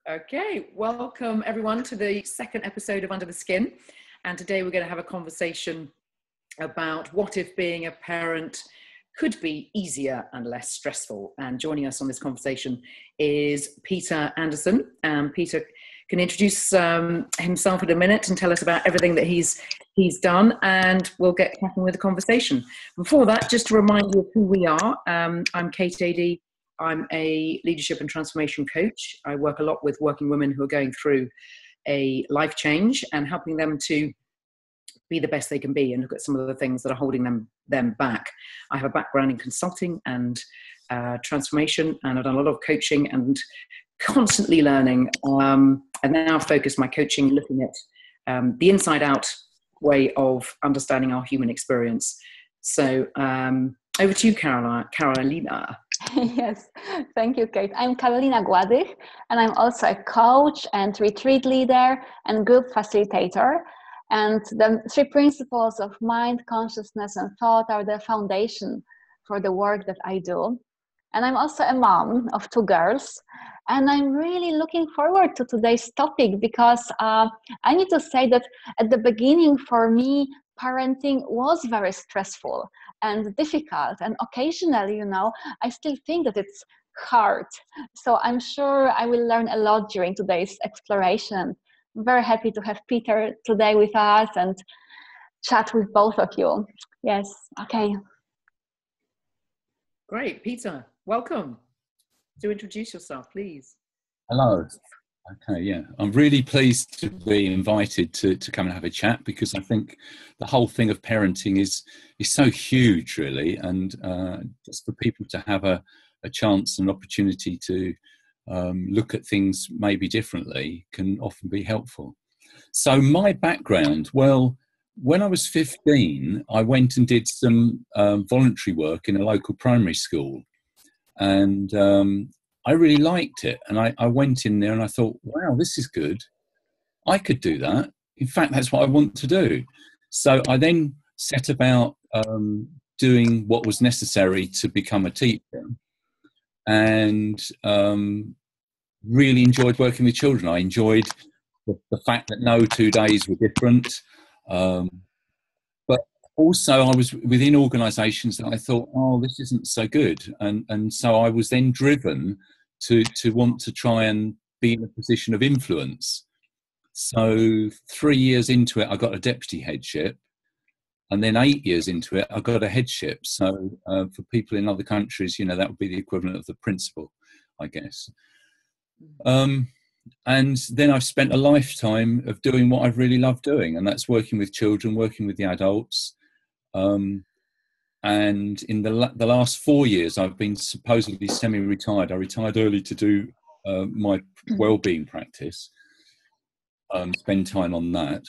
Okay, welcome everyone to the second episode of Under the Skin. And today we're going to have a conversation about what if being a parent could be easier and less stressful. And joining us on this conversation is Peter Anderson. Peter can introduce himself in a minute and tell us about everything that he's done, and we'll get cracking with the conversation. Before that, just to remind you of who we are, I'm Kate Adey. I'm a leadership and transformation coach. I work a lot with working women who are going through a life change and helping them to be the best they can be and look at some of the things that are holding them back. I have a background in consulting and transformation, and I've done a lot of coaching and constantly learning. And now focus my coaching looking at the inside out way of understanding our human experience. So over to you, Carolina. Yes, thank you, Kate. I'm Carolina Gładych, and I'm also a coach and retreat leader and group facilitator. And the 3 principles of mind, consciousness, and thought are the foundation for the work that I do. And I'm also a mom of 2 girls. And I'm really looking forward to today's topic because I need to say that at the beginning, for me, parenting was very stressful and difficult. And occasionally, I still think that it's hard. So I'm sure I will learn a lot during today's exploration. I'm very happy to have Peter today with us and chat with both of you. Yes, okay. Great, Peter, welcome. Do introduce yourself, please. Hello. Okay, yeah. I'm really pleased to be invited to come and have a chat, because I think the whole thing of parenting is so huge, really, and just for people to have a chance and opportunity to look at things maybe differently can often be helpful. So my background, well, when I was 15, I went and did some voluntary work in a local primary school, and I really liked it. And I went in there and I thought, wow, this is good. I could do that. In fact, that's what I want to do. So I then set about doing what was necessary to become a teacher, and really enjoyed working with children. I enjoyed the fact that no 2 days were different. But also I was within organisations that I thought, oh, this isn't so good. And so I was then driven to want to try and be in a position of influence. So 3 years into it, I got a deputy headship. And then 8 years into it, I got a headship. So for people in other countries, that would be the equivalent of the principal, I guess. And then I've spent a lifetime of doing what I've really loved doing, and that's working with children, working with the adults. And in the last 4 years, I've been supposedly semi-retired. I retired early to do my well-being practice, spend time on that.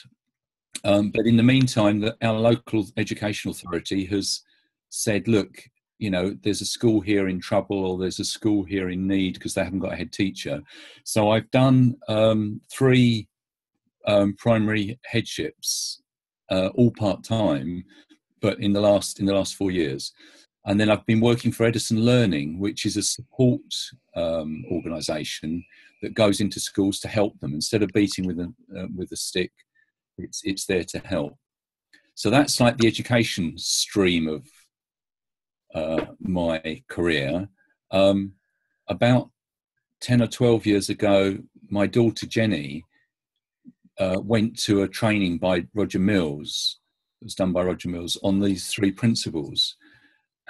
But in the meantime, our local education authority has said, look, there's a school here in trouble, or there's a school here in need because they haven't got a head teacher. So I've done 3 primary headships, all part-time, but in the last 4 years. And then I've been working for Edison Learning, which is a support organisation that goes into schools to help them. Instead of beating with a stick, it's there to help. So that's like the education stream of my career. About 10 or 12 years ago, my daughter Jenny went to a training by Roger Mills. It was done by Roger Mills on these 3 principles,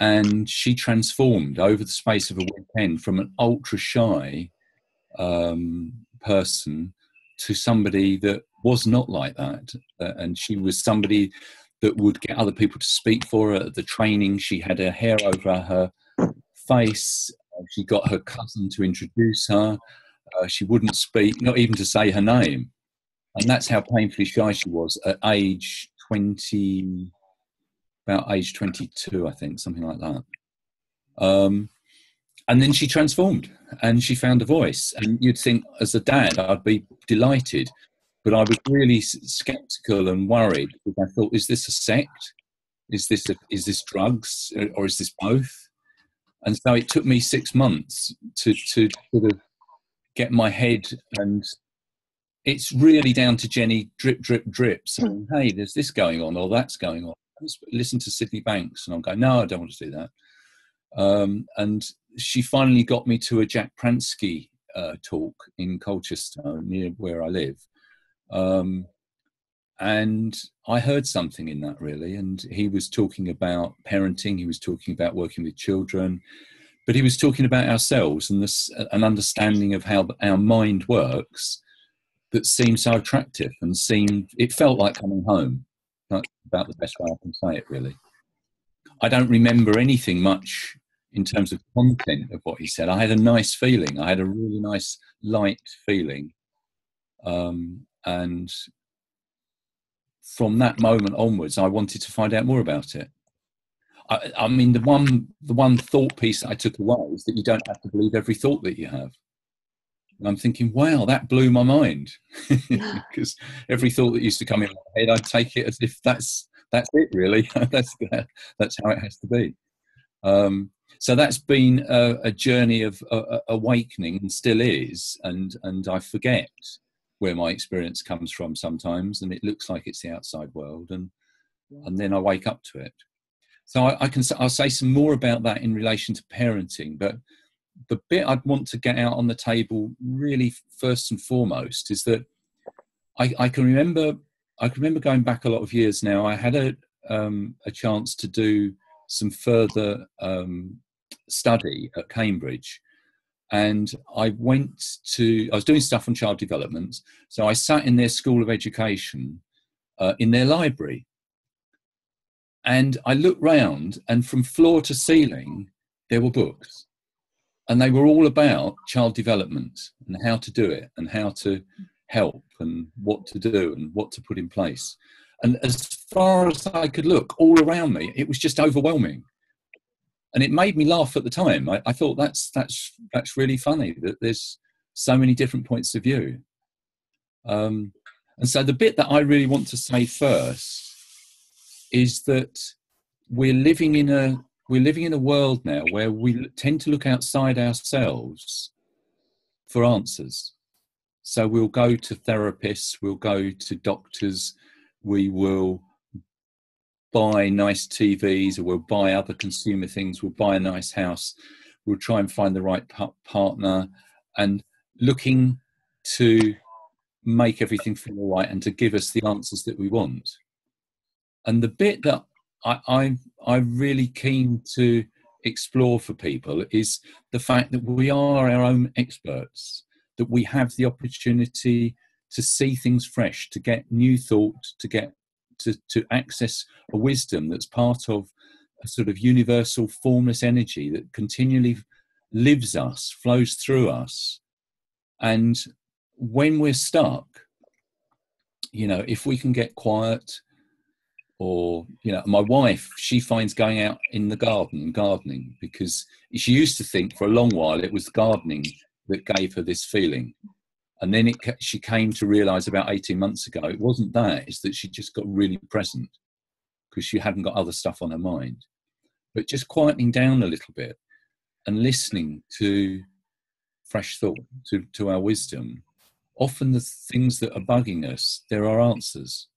and she transformed over the space of a weekend from an ultra shy person to somebody that was not like that, and she was somebody that would get other people to speak for her. At the training, she had her hair over her face. She got her cousin to introduce her. She wouldn't speak, not even to say her name. And that's how painfully shy she was at age 20, about age 22, I think, something like that. And then she transformed and she found a voice. And you'd think, as a dad, I'd be delighted. But I was really sceptical and worried, because I thought, is this a sect? Is this drugs, or is this both? And so it took me 6 months to sort of get my head, and it's really down to Jenny, drip, drip, drip, saying, hey, there's this going on or that's going on. Listen to Sydney Banks. And I'm going, no, I don't want to do that. And she finally got me to a Jack Pransky talk in Colchester, near where I live. And I heard something in that, really. And he was talking about parenting. He was talking about working with children. But he was talking about ourselves and an understanding of how our mind works that seemed so attractive, and it felt like coming home. That's about the best way I can say it, really. I don't remember anything much in terms of content of what he said. I had a nice feeling. I had a really nice, light feeling. And from that moment onwards, I wanted to find out more about it. I mean, the one thought piece that I took away is that you don't have to believe every thought that you have. And I'm thinking, wow, that blew my mind, because every thought that used to come in my head, I'd take it as if that's it, really. that's how it has to be. So that's been a journey of awakening, and still is. And I forget where my experience comes from sometimes, and it looks like it's the outside world, and then I wake up to it. So I'll say some more about that in relation to parenting, but the bit I'd want to get out on the table really first and foremost is that I can remember going back a lot of years now. I had a chance to do some further study at Cambridge, and I was doing stuff on child development. So I sat in their School of Education in their library, and I looked round, and from floor to ceiling there were books. And they were all about child development and how to do it and how to help and what to do and what to put in place. And as far as I could look all around me, it was just overwhelming. And it made me laugh at the time. I thought that's really funny that there's so many different points of view. And so the bit that I really want to say first is that we're living in a world now where we tend to look outside ourselves for answers. So we'll go to therapists, we'll go to doctors, we will buy nice TVs, or we'll buy other consumer things, we'll buy a nice house, we'll try and find the right partner, and looking to make everything feel all right and to give us the answers that we want. And the bit that I'm really keen to explore for people is the fact that we are our own experts, that we have the opportunity to see things fresh, to get new thought, to access a wisdom that's part of a sort of universal formless energy that continually lives us, flows through us. And when we're stuck, if we can get quiet, or, my wife, she finds going out in the gardening, because she used to think for a long while it was gardening that gave her this feeling. And then she came to realise about 18 months ago, it wasn't that, it's that she just got really present because she hadn't got other stuff on her mind. But just quietening down a little bit and listening to fresh thought, to our wisdom. Often the things that are bugging us, there are answers.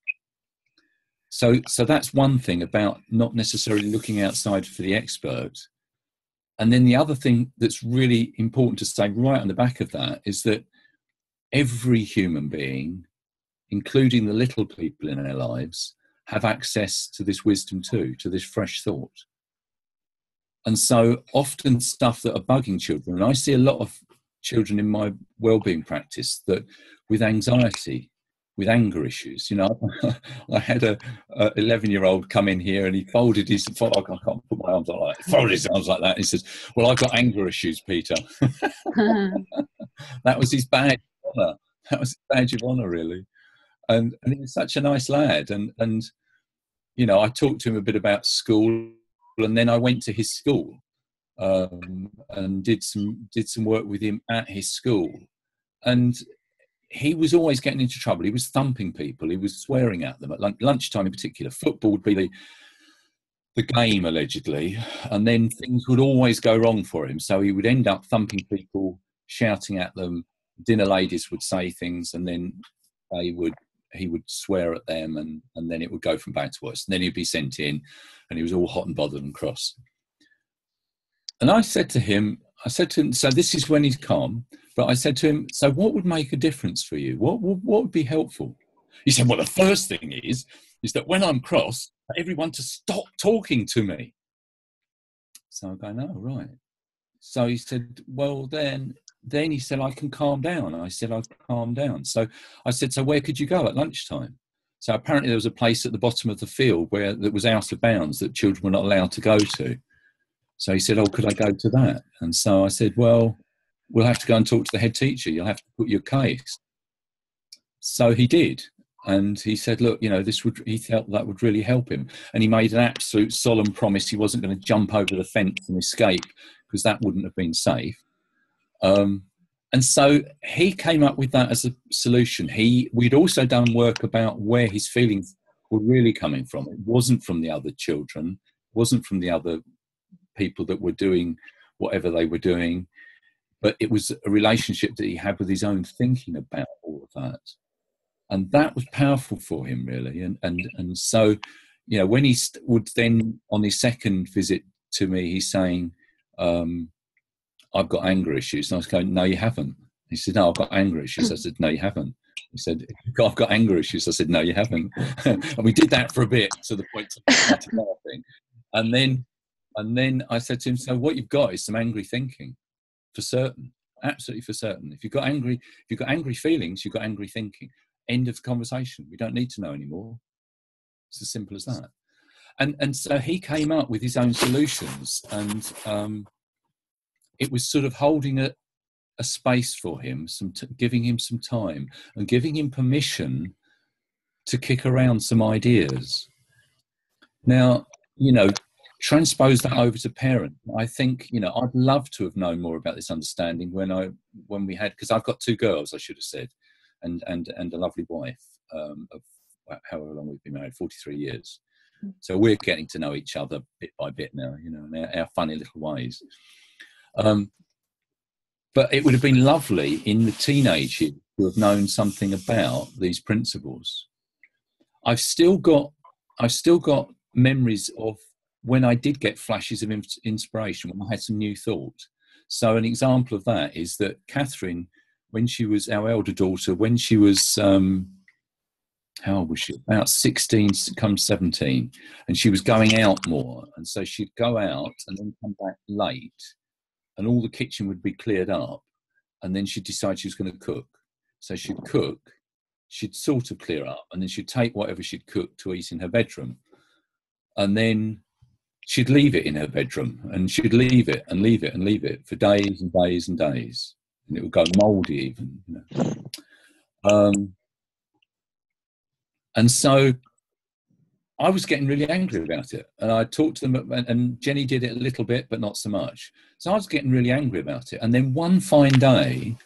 So that's one thing about not necessarily looking outside for the expert. And then the other thing that's really important to say right on the back of that is that every human being, including the little people in our lives, have access to this wisdom too, to this fresh thought. And so often stuff that are bugging children, and I see a lot of children in my wellbeing practice that with anxiety, with anger issues. I had a 11-year-old come in here and he folded his, I can't put my arms like that, folded his arms like that. He says, well, I've got anger issues, Peter. That was his badge of honour. That was his badge of honour, really. And he was such a nice lad. And I talked to him a bit about school, and then I went to his school and did some work with him at his school. And he was always getting into trouble. He was thumping people. He was swearing at them at lunchtime in particular. Football would be the game, allegedly, and then things would always go wrong for him. So he would end up thumping people, shouting at them, dinner ladies would say things, and then he would swear at them, and then it would go from bad to worse. And then he'd be sent in, and he was all hot and bothered and cross. And I said to him, so this is when he's calm, but I said to him, so what would make a difference for you? What would be helpful? He said, well, the first thing is that when I'm cross, everyone to stop talking to me. So I go, no, right. So he said, well, then he said, I can calm down. And I said, I've calmed down. So I said, so where could you go at lunchtime? So apparently there was a place at the bottom of the field that was out of bounds that children were not allowed to go to. So he said, oh, could I go to that? And so I said, well, we'll have to go and talk to the head teacher. You'll have to put your case. So he did. And he said, look, he felt that would really help him. And he made an absolute solemn promise he wasn't going to jump over the fence and escape, because that wouldn't have been safe. And so he came up with that as a solution. We'd also done work about where his feelings were really coming from. It wasn't from the other children, wasn't from the other people that were doing whatever they were doing, but it was a relationship that he had with his own thinking about all of that. And that was powerful for him, really. And so, when he would then, on his second visit to me, he's saying, I've got anger issues. And I was going, no, you haven't. He said, no, I've got anger issues. I said, no, you haven't. He said, I've got anger issues. I said, no, you haven't. And we did that for a bit, to the point I started laughing. And then I said to him, so what you've got is some angry thinking, for certain, absolutely for certain. If you've got angry feelings, you've got angry thinking. End of conversation. We don't need to know anymore. It's as simple as that. And so he came up with his own solutions, and it was sort of holding a space for him, giving him some time, and giving him permission to kick around some ideas. Now, transpose that over to parent. I think, I'd love to have known more about this understanding when we had, because I've got 2 girls, I should have said, and a lovely wife of however long we've been married, 43 years. So we're getting to know each other bit by bit now, in our funny little ways. But it would have been lovely in the teenage years to have known something about these principles. I've still got memories of when I did get flashes of inspiration, when I had some new thought. So an example of that is that Catherine, when she was our elder daughter, when she was, how old was she? About 16, come 17, and she was going out more. And so she'd go out and then come back late, and all the kitchen would be cleared up, and then she'd decide she was going to cook. So she'd cook, she'd sort of clear up, and then she'd take whatever she'd cooked to eat in her bedroom. And then she'd leave it in her bedroom, and she'd leave it and leave it and leave it for days and days and days. And it would go mouldy even. And so I was getting really angry about it. And I talked to them, and Jenny did it a little bit, but not so much. So I was getting really angry about it. And then one fine day,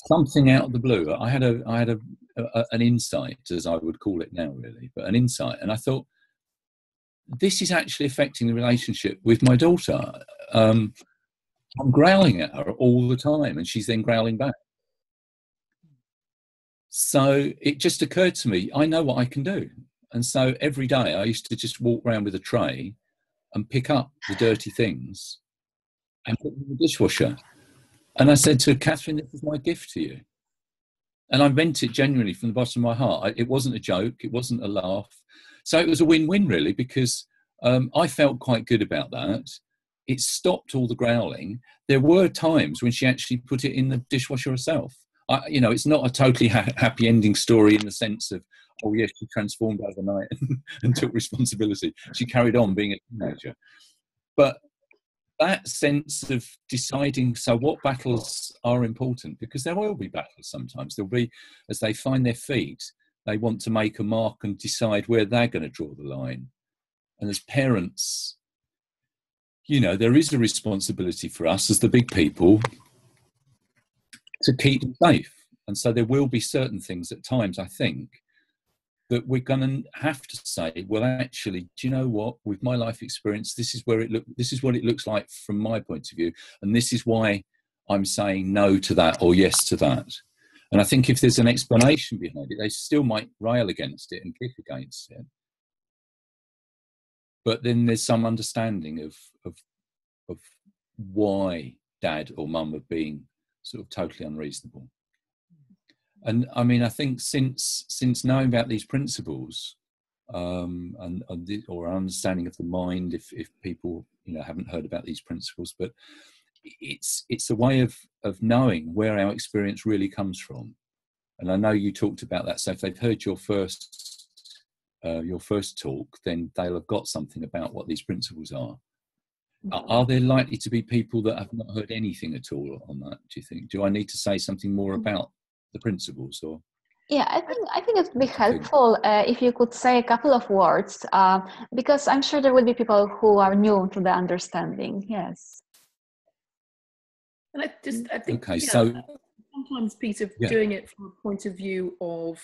something out of the blue, I had an insight, as I would call it now, really, but an insight. And I thought, this is actually affecting the relationship with my daughter. I'm growling at her all the time, and she's then growling back. So it just occurred to me, I know what I can do. And so every day I used to just walk around with a tray and pick up the dirty things and put them in the dishwasher. And I said to Catherine, this is my gift to you. And I meant it genuinely from the bottom of my heart. It wasn't a joke. It wasn't a laugh. So it was a win-win, really, because I felt quite good about that. It stopped all the growling. There were times when she actually put it in the dishwasher herself. It's not a totally happy ending story in the sense of, oh, yes, she transformed overnight and took responsibility. She carried on being a teenager. But that sense of deciding, so what battles are important? Because there will be battles sometimes. There'll be, as they find their feet, they want to make a mark and decide where they're going to draw the line. And as parents, there is a responsibility for us as the big people to keep them safe. And so there will be certain things at times, I think, that we're going to have to say, well, actually, do you know what? With my life experience, this is what it looks like from my point of view. And this is why I'm saying no to that or yes to that. And I think if there's an explanation behind it, they still might rail against it and kick against it. But then there's some understanding of why dad or mum are being sort of totally unreasonable. And I mean, I think since knowing about these principles, or understanding of the mind, if people haven't heard about these principles, but it's a way of knowing where our experience really comes from. And I know you talked about that. So if they've heard your first talk, then they'll have got something about what these principles are. Are there likely to be people that have not heard anything at all on that, do you think? Do I need to say something more about the principles? Or Yeah, I think it would be helpful if you could say a couple of words, because I'm sure there will be people who are new to the understanding. Yes. And I think okay, so sometimes, Peter, doing it from a point of view of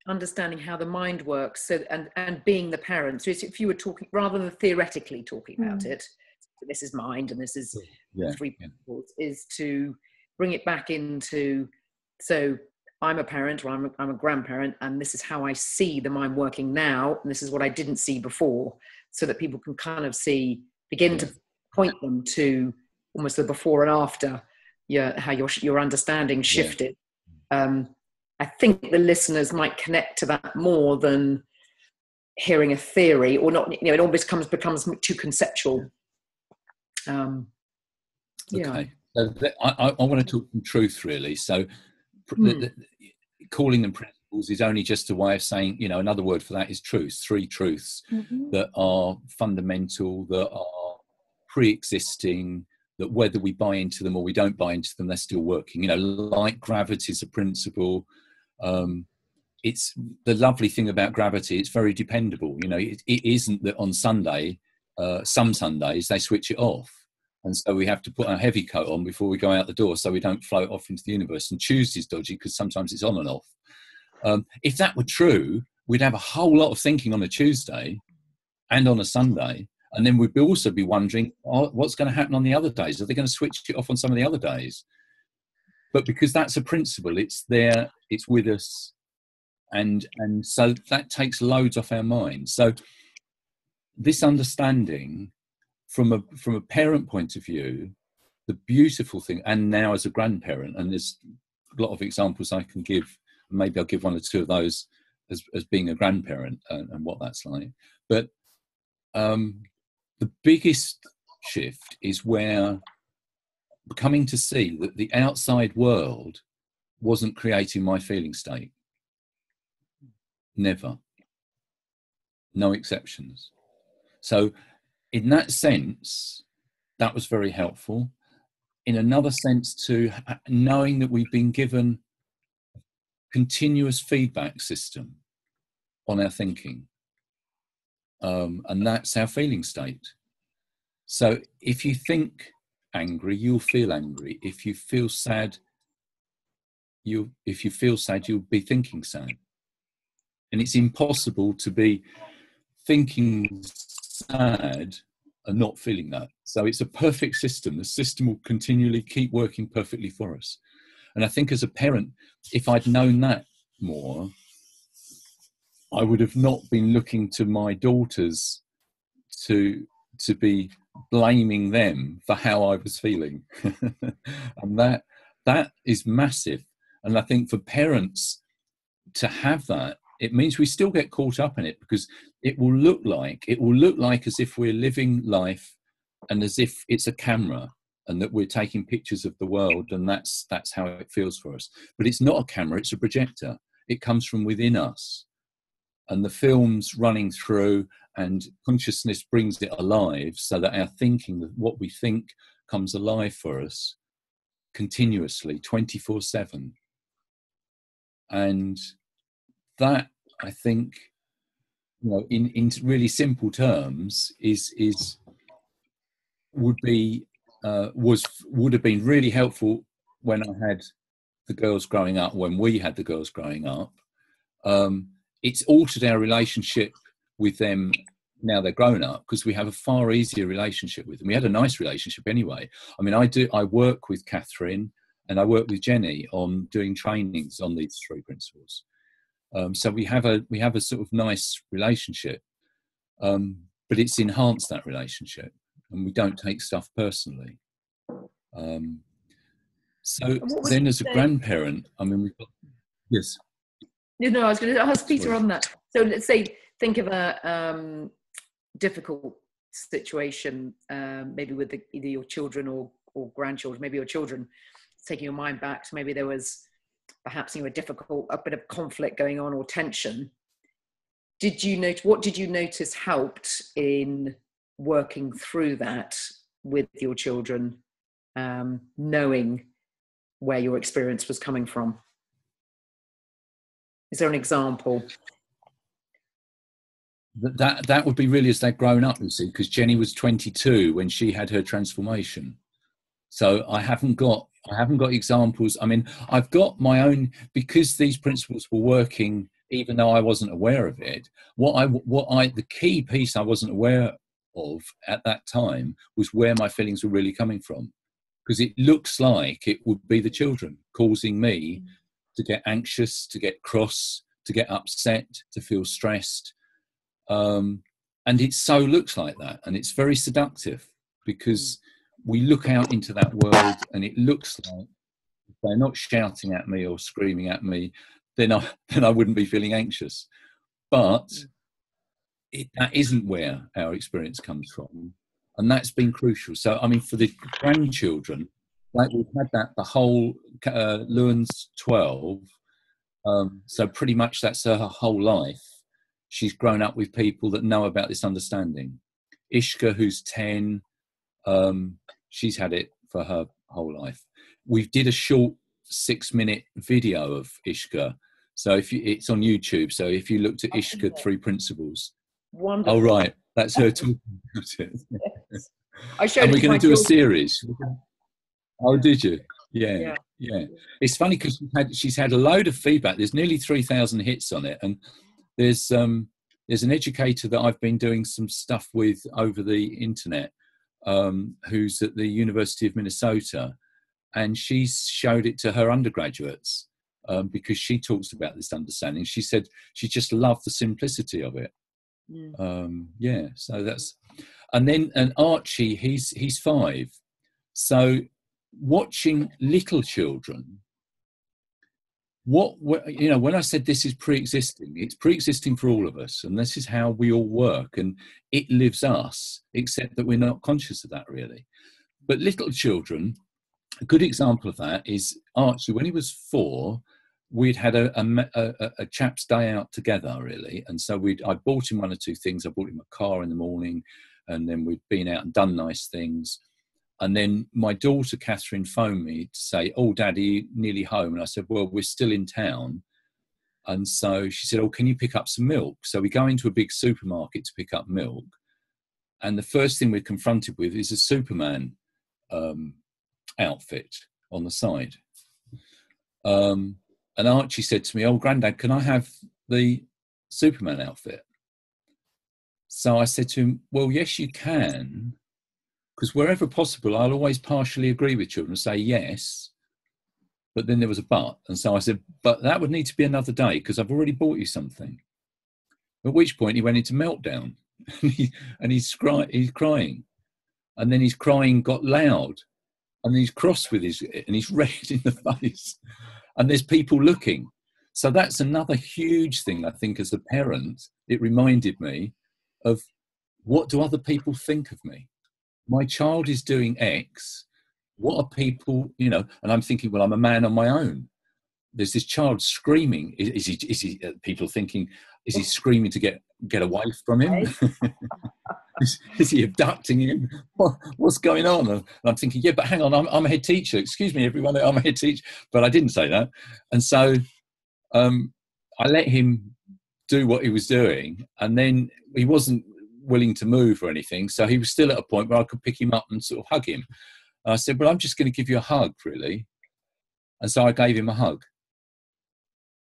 understanding how the mind works, so and being the parent. So if you were talking rather than theoretically talking about it, so this is mind and this is three principles, is to bring it back into, so I'm a parent or I'm a grandparent, and this is how I see the mind working now, and this is what I didn't see before, so that people can kind of begin to point them to almost the before and after, how your understanding shifted. I think the listeners might connect to that more than hearing a theory, or not. It almost becomes too conceptual. Okay, so I want to talk from truth, really. So calling them principles is only just a way of saying, another word for that is truth. 3 truths that are fundamental, that are pre-existing, that whether we buy into them or we don't buy into them, they're still working. Like gravity is a principle. It's the lovely thing about gravity, it's very dependable. It isn't that on Sunday, some Sundays they switch it off, and so we have to put our heavy coat on before we go out the door so we don't float off into the universe. And Tuesday's dodgy because sometimes it's on and off. If that were true, we'd have a whole lot of thinking on a Tuesday and on a Sunday, and then we'd also be wondering, what's going to happen on the other days? Are they going to switch it off on some of the other days? But because that's a principle, it's there, it's with us, and so that takes loads off our mind. So this understanding from a parent point of view, the beautiful thing, and now as a grandparent, and there's a lot of examples I can give, maybe I'll give 1 or 2 of those as being a grandparent and what that's like. But the biggest shift is where coming to see that the outside world wasn't creating my feeling state. Never. No exceptions. So in that sense, that was very helpful. In another sense, to knowing that we've been given a continuous feedback system on our thinking. And that's our feeling state. So if you think angry, you'll feel angry. If you feel sad, you'll be thinking sad. And it's impossible to be thinking sad and not feeling that. So it's a perfect system. The system will continually keep working perfectly for us. And I think as a parent, if I'd known that more, I would have not been looking to my daughters to be blaming them for how I was feeling. And that is massive. And I think for parents to have that, it means we still get caught up in it, because it will look like as if we're living life and as if it's a camera and that we're taking pictures of the world, and that's how it feels for us. But it's not a camera, it's a projector. It comes from within us. And the film's running through, and consciousness brings it alive, so that our thinking, what we think, comes alive for us continuously, 24/7. And that, I think, in really simple terms, would have been really helpful when I had the girls growing up, when we had the girls growing up. It's altered our relationship with them now they're grown up, because we have a far easier relationship with them. We had a nice relationship anyway. I mean, I work with Catherine and I work with Jenny on doing trainings on these three principles. So we have a sort of nice relationship, but it's enhanced that relationship, and we don't take stuff personally. So then as a grandparent, I mean, we've got, yes. No, I was going to ask Peter on that. So let's say, think of a difficult situation, maybe with either your children or grandchildren, maybe your children, taking your mind back to maybe there was perhaps a bit of conflict going on or tension. What did you notice helped in working through that with your children, knowing where your experience was coming from? Is there an example? That would be really as they'd grown up, you see, because Jenny was 22 when she had her transformation. So I haven't got examples. I mean, I've got my own, because these principles were working even though I wasn't aware of it. The key piece I wasn't aware of at that time was where my feelings were really coming from, because it looks like it would be the children causing me to get anxious, to get cross, to get upset, to feel stressed. And it so looks like that, and it's very seductive, because we look out into that world and it looks like if they're not shouting at me or screaming at me, then I wouldn't be feeling anxious. But that isn't where our experience comes from, and that's been crucial. So I mean, for the grandchildren, like we've had that the whole Luan's 12, so pretty much that's her whole life. She's grown up with people that know about this understanding. Ishka, who's 10, she's had it for her whole life. We did a short 6-minute video of Ishka. So it's on YouTube. So if you looked at Ishka 3 Principles. Wonderful. Oh, right. That's her talking about it. Yes. I showed and we're going to do a series. Oh, did you? Yeah. It's funny because she's had a load of feedback. There's nearly 3,000 hits on it. And there's an educator that I've been doing some stuff with over the internet, who's at the University of Minnesota, and she's showed it to her undergraduates, because she talks about this understanding. She said she just loved the simplicity of it. So that's, and Archie, he's 5. So watching little children, when I said this is pre-existing, it's pre-existing for all of us, and this is how we all work, and it lives us, except that we're not conscious of that really. But little children, a good example of that is Archie. When he was 4, we'd had a chap's day out together really, and so I bought him 1 or 2 things. I bought him a car in the morning, and then we'd been out and done nice things. And then my daughter, Catherine, phoned me to say, "Oh, Daddy, nearly home." And I said, "Well, we're still in town." And so she said, "Oh, can you pick up some milk?" So we go into a big supermarket to pick up milk. And the first thing we're confronted with is a Superman outfit on the side. And Archie said to me, "Oh, Grandad, can I have the Superman outfit?" So I said to him, "Well, yes, you can. Because wherever possible, I'll always partially agree with children and say yes." But then there was a but. And so I said, "But that would need to be another day because I've already bought you something." At which point he went into meltdown and he's crying. And then his crying got loud, and he's cross with and he's red in the face. And there's people looking. So that's another huge thing, I think, as a parent. It reminded me of, what do other people think of me? My child is doing X. What are people, and I'm thinking, well, I'm a man on my own. There's this child screaming. Is he people thinking, is he screaming to get away from him? Is he abducting him? What's going on? And I'm thinking, yeah, but hang on, I'm a head teacher. Excuse me, everyone, I'm a head teacher. But I didn't say that. And so I let him do what he was doing. And then he wasn't willing to move or anything. So he was still at a point where I could pick him up and sort of hug him. And I said, "Well, I'm just going to give you a hug, really." And so I gave him a hug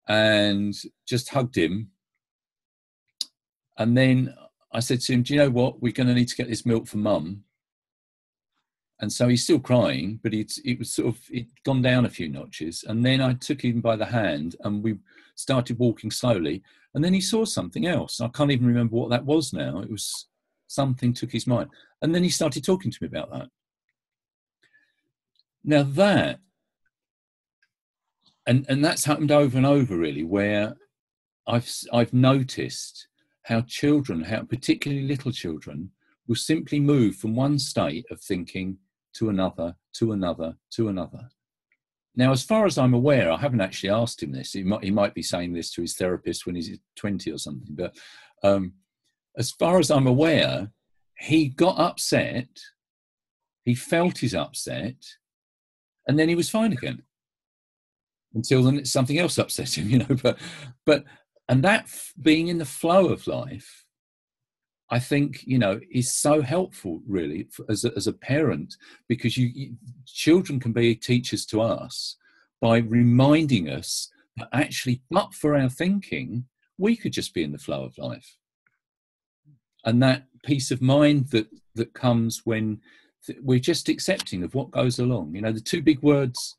and just hugged him. And then I said to him, do you know what? We're going to need to get this milk for mum. And so he's still crying, but it was sort of, it'd gone down a few notches. And then I took him by the hand and we started walking slowly. And then he saw something else. I can't even remember what that was now. It was something took his mind. And then he started talking to me about that. Now that, and that's happened over and over really, where I've noticed how children, how particularly little children, will simply move from one state of thinking to another, to another, to another. Now, as far as I'm aware, I haven't actually asked him this. He might be saying this to his therapist when he's 20 or something. But as far as I'm aware, he got upset, he felt his upset, and then he was fine again. Until then, something else upset him, you know. And that being in the flow of life, I think, you know, is so helpful really as a parent, because children can be teachers to us by reminding us that actually, but for our thinking, we could just be in the flow of life. And that peace of mind that comes when we're just accepting of what goes along. You know, the two big words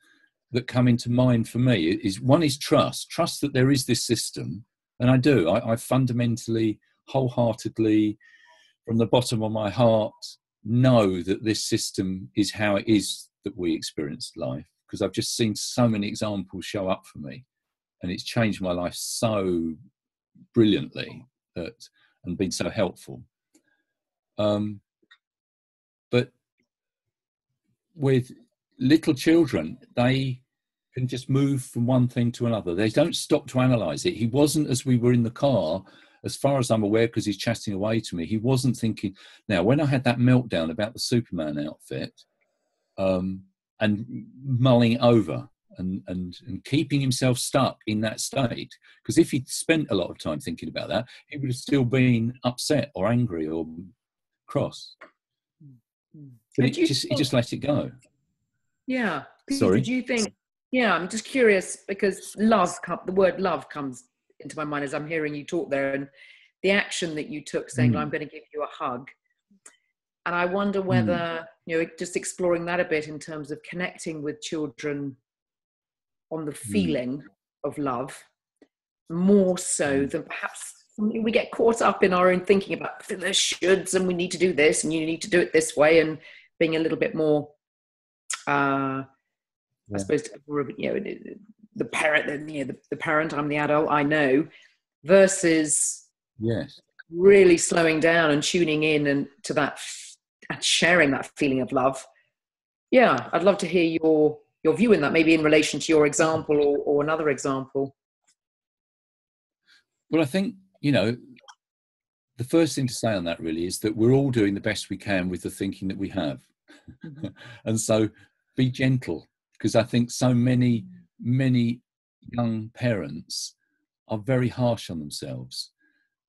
that come into mind for me is, one is trust that there is this system. And I fundamentally, wholeheartedly, from the bottom of my heart, know that this system is how it is that we experience life, because I've just seen so many examples show up for me, and it's changed my life so brilliantly and been so helpful. But with little children, they can just move from one thing to another. They don't stop to analyze it. He wasn't, as we were in the car, as far as I'm aware, because he's chatting away to me, he wasn't thinking. Now, when I had that meltdown about the Superman outfit, and mulling it over and keeping himself stuck in that state, because if he'd spent a lot of time thinking about that, he would have still been upset or angry or cross. But he just let it go. Yeah. Sorry? Did you think, yeah, I'm just curious, because the word love comes into my mind as I'm hearing you talk there, and the action that you took saying, I'm going to give you a hug. And I wonder whether, you know, just exploring that a bit in terms of connecting with children on the feeling of love, more so than perhaps we get caught up in our own thinking about the shoulds and we need to do this and you need to do it this way, and being a little bit more, I suppose, you know, the parent, you know, the parent, I'm the adult, I know, versus really slowing down and tuning in and to that and sharing that feeling of love. Yeah, I'd love to hear your view in that, maybe in relation to your example or another example. Well, I think, you know, the first thing to say on that really is that we're all doing the best we can with the thinking that we have. And so be gentle, because I think so many young parents are very harsh on themselves.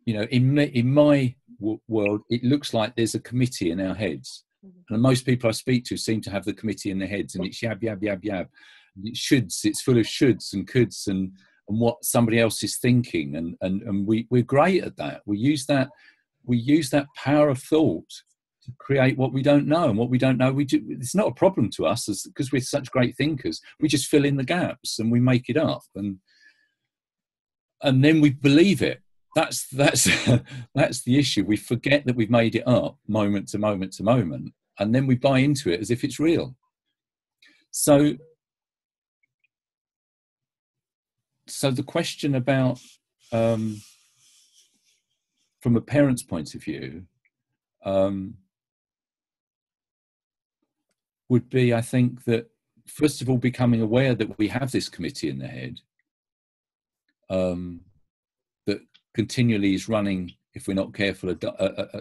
You know, in my world, it looks like there's a committee in our heads. And most people I speak to seem to have the committee in their heads, and it's yab, yab, yab, yab. And it's full of shoulds and coulds and what somebody else is thinking. And we're great at that. We use that power of thought to create what we don't know. And what we don't know, it's not a problem to us because we're such great thinkers. We just fill in the gaps and we make it up. And then we believe it. That's the issue. We forget that we've made it up moment to moment to moment, and then we buy into it as if it's real. So the question about, from a parent's point of view, would be, I think, that first of all, becoming aware that we have this committee in the head, that continually is running, if we're not careful,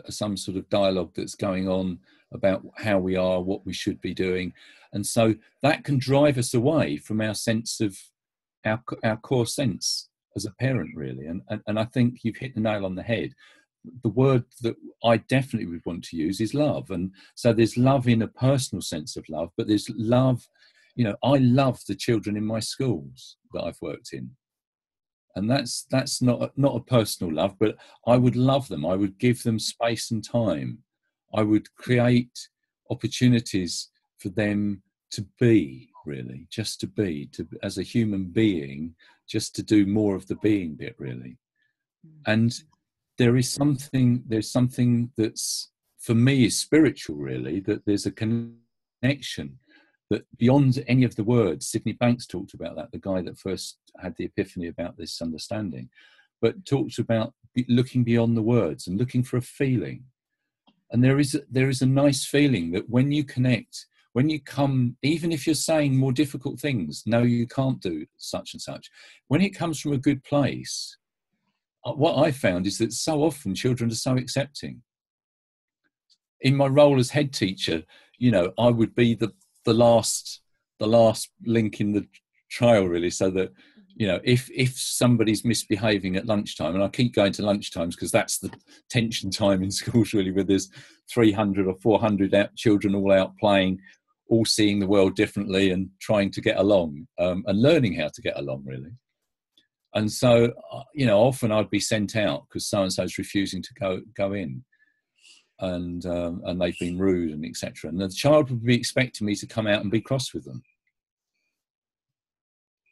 some sort of dialogue that's going on about how we are, what we should be doing. And so that can drive us away from our sense of our core sense as a parent, really. And I think you've hit the nail on the head. The word that I definitely would want to use is love. And so there's love in a personal sense of love, but there's love, you know, I love the children in my schools that I've worked in. And that's not a personal love, but I would love them. I would give them space and time. I would create opportunities for them to be, really, just to be, as a human being, just to do more of the being bit, really. And there's something that's, for me, is spiritual, really, that there's a connection that beyond any of the words. Sydney Banks talked about that, the guy that first had the epiphany about this understanding, but talks about looking beyond the words and looking for a feeling. And there is a nice feeling that when you connect, when you come, even if you're saying more difficult things, no, you can't do such and such, when it comes from a good place, what I found is that so often children are so accepting. In my role as head teacher, I would be the last link in the trail, really, so that if somebody's misbehaving at lunchtime, and I keep going to lunchtimes because that's the tension time in schools, really, where there's 300 or 400 children all out playing, all seeing the world differently and trying to get along, and learning how to get along, really. And so often I'd be sent out because so and so's refusing to go in, and they've been rude and etc. And the child would be expecting me to come out and be cross with them.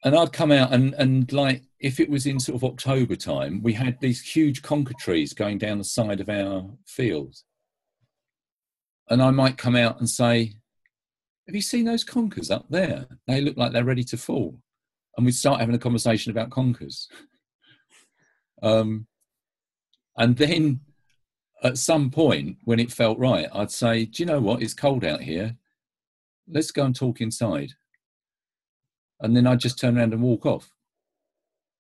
And I'd come out and like, if it was in sort of October time, we had these huge conker trees going down the side of our field. And I might come out and say, have you seen those conkers up there? They look like they're ready to fall. And we'd start having a conversation about conkers. And then at some point when it felt right, I'd say, do you know what? It's cold out here. Let's go and talk inside. And then I'd just turn around and walk off,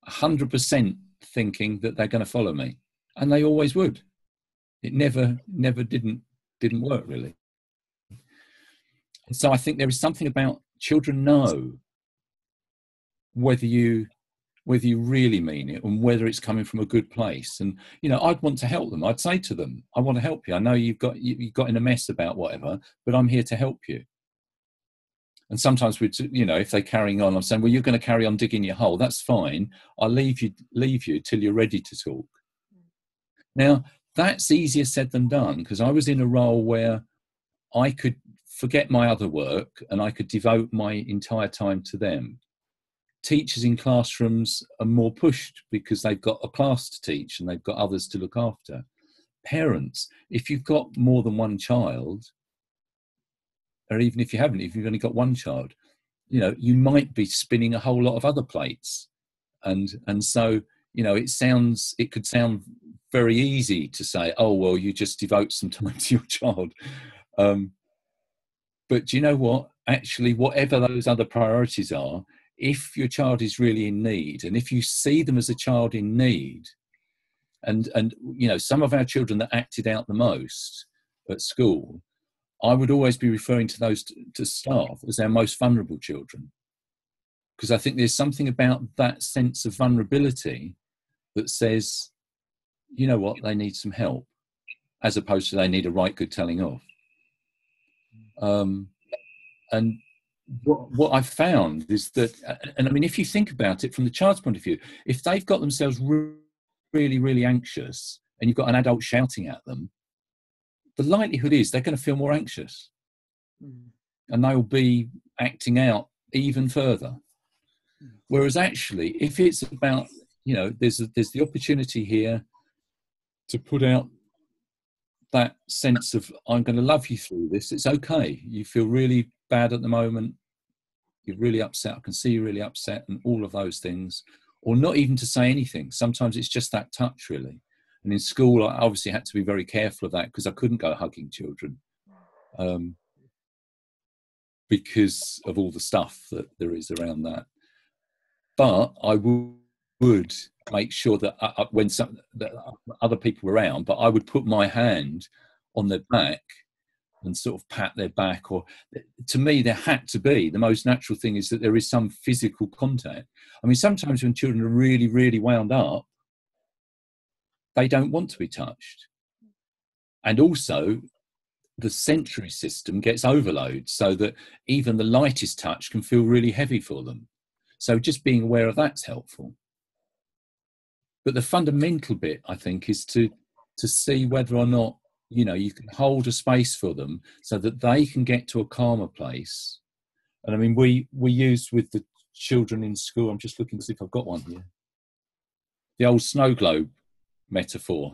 100% thinking that they're going to follow me. And they always would. It never didn't work, really. And so I think there is something about children know whether you really mean it and whether it's coming from a good place. And, I'd want to help them. I'd say to them, I want to help you. I know you've got in a mess about whatever, but I'm here to help you. And sometimes if they're carrying on, I'm saying, well, you're going to carry on digging your hole. That's fine. I'll leave you till you're ready to talk. Now, that's easier said than done, because I was in a role where I could forget my other work and I could devote my entire time to them. Teachers in classrooms are more pushed because they've got a class to teach and they've got others to look after. Parents, if you've got more than one child, or even if you've only got one child, you might be spinning a whole lot of other plates. And so, it could sound very easy to say, oh, well, you just devote some time to your child. But do you know what? Actually, whatever those other priorities are, if your child is really in need, and if you see them as a child in need, and some of our children that acted out the most at school, I would always be referring to those to staff as our most vulnerable children, because I think there's something about that sense of vulnerability that says, you know what, they need some help, as opposed to they need a right good telling off. And what I've found is that, and I mean, if you think about it from the child's point of view, if they've got themselves really, really anxious and you've got an adult shouting at them, the likelihood is they're going to feel more anxious, and they'll be acting out even further. Whereas actually, if it's about, there's the opportunity here to put out that sense of, I'm going to love you through this. It's okay. You feel really bad at the moment. You're really upset. I can see you're really upset, and all of those things. Or not even to say anything. Sometimes it's just that touch, really. And in school, I obviously had to be very careful of that because I couldn't go hugging children because of all the stuff that there is around that. But I would make sure that when that other people were around, but I would put my hand on their back and sort of pat their back. Or to me, there had to be, the most natural thing is that there is some physical contact. I mean, sometimes when children are really, really wound up, they don't want to be touched. And also, the sensory system gets overloaded so that even the lightest touch can feel really heavy for them. So just being aware of that's helpful. But the fundamental bit, I think, is to see whether or not, you can hold a space for them so that they can get to a calmer place. And I mean, we used with the children in school, I'm just looking to see if I've got one here, the old snow globe metaphor,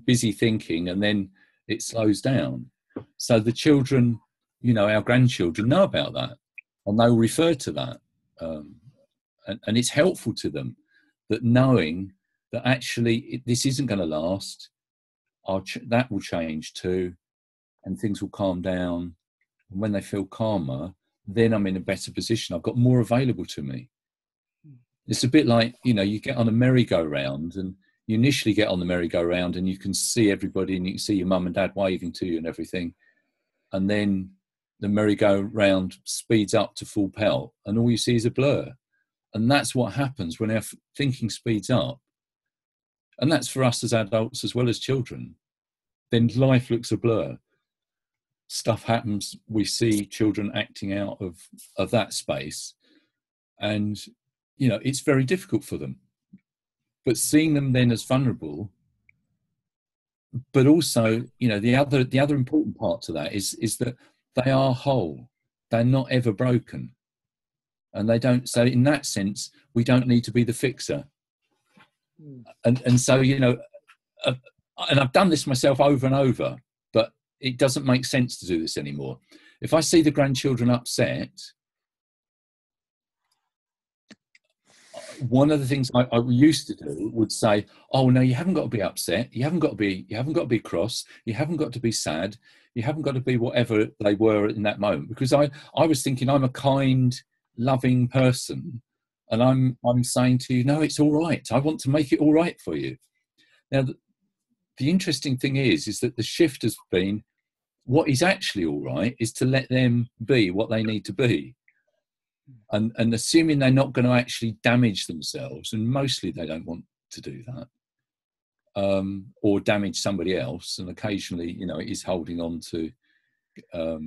busy thinking and then it slows down. So the children, our grandchildren know about that and they'll refer to that. And it's helpful to them that knowing that actually this isn't going to last, that will change too, and things will calm down. And when they feel calmer, then I'm in a better position. I've got more available to me. It's a bit like, you get on a merry-go-round and you initially get on the merry-go-round and you can see everybody and you can see your mum and dad waving to you and everything. And then the merry-go-round speeds up to full pelt and all you see is a blur. And that's what happens when our thinking speeds up. And that's for us as adults as well as children. Then life looks a blur. Stuff happens. We see children acting out of that space. And, it's very difficult for them. But seeing them then as vulnerable, but also, the other important part to that is that they are whole. They're not ever broken. And they don't, so in that sense, we don't need to be the fixer. And so, and I've done this myself over and over, but it doesn't make sense to do this anymore. If I see the grandchildren upset, one of the things I used to do would say, "Oh no, you haven't got to be upset. You haven't got to be cross. You haven't got to be sad. You haven't got to be whatever they were in that moment." Because I was thinking I'm a kind, loving person, and I'm saying to you, "No, it's all right. I want to make it all right for you." Now, the interesting thing is that the shift has been, what is actually all right is to let them be what they need to be. And assuming they're not going to actually damage themselves, and mostly they don't want to do that, or damage somebody else, and occasionally, it is holding on to a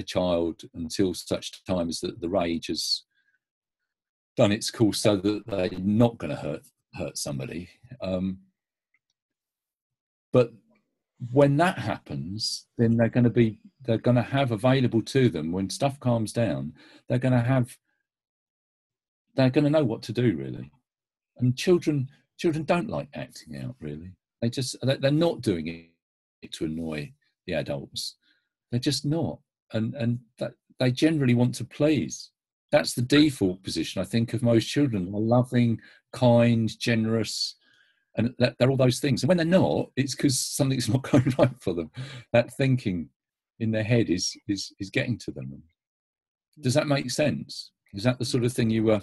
child until such time as the rage has done its course, so that they're not going to hurt somebody. But when that happens, then they're going to have available to them, when stuff calms down, they're going to know what to do, really. And children don't like acting out, really. They're not doing it to annoy the adults. They're just not. And that they generally want to please. That's the default position, I think, of most children. They're loving, kind, generous, and they're all those things. And when they're not, it's because something's not going right for them. That thinking in their head is getting to them. Does that make sense? Is that the sort of thing you were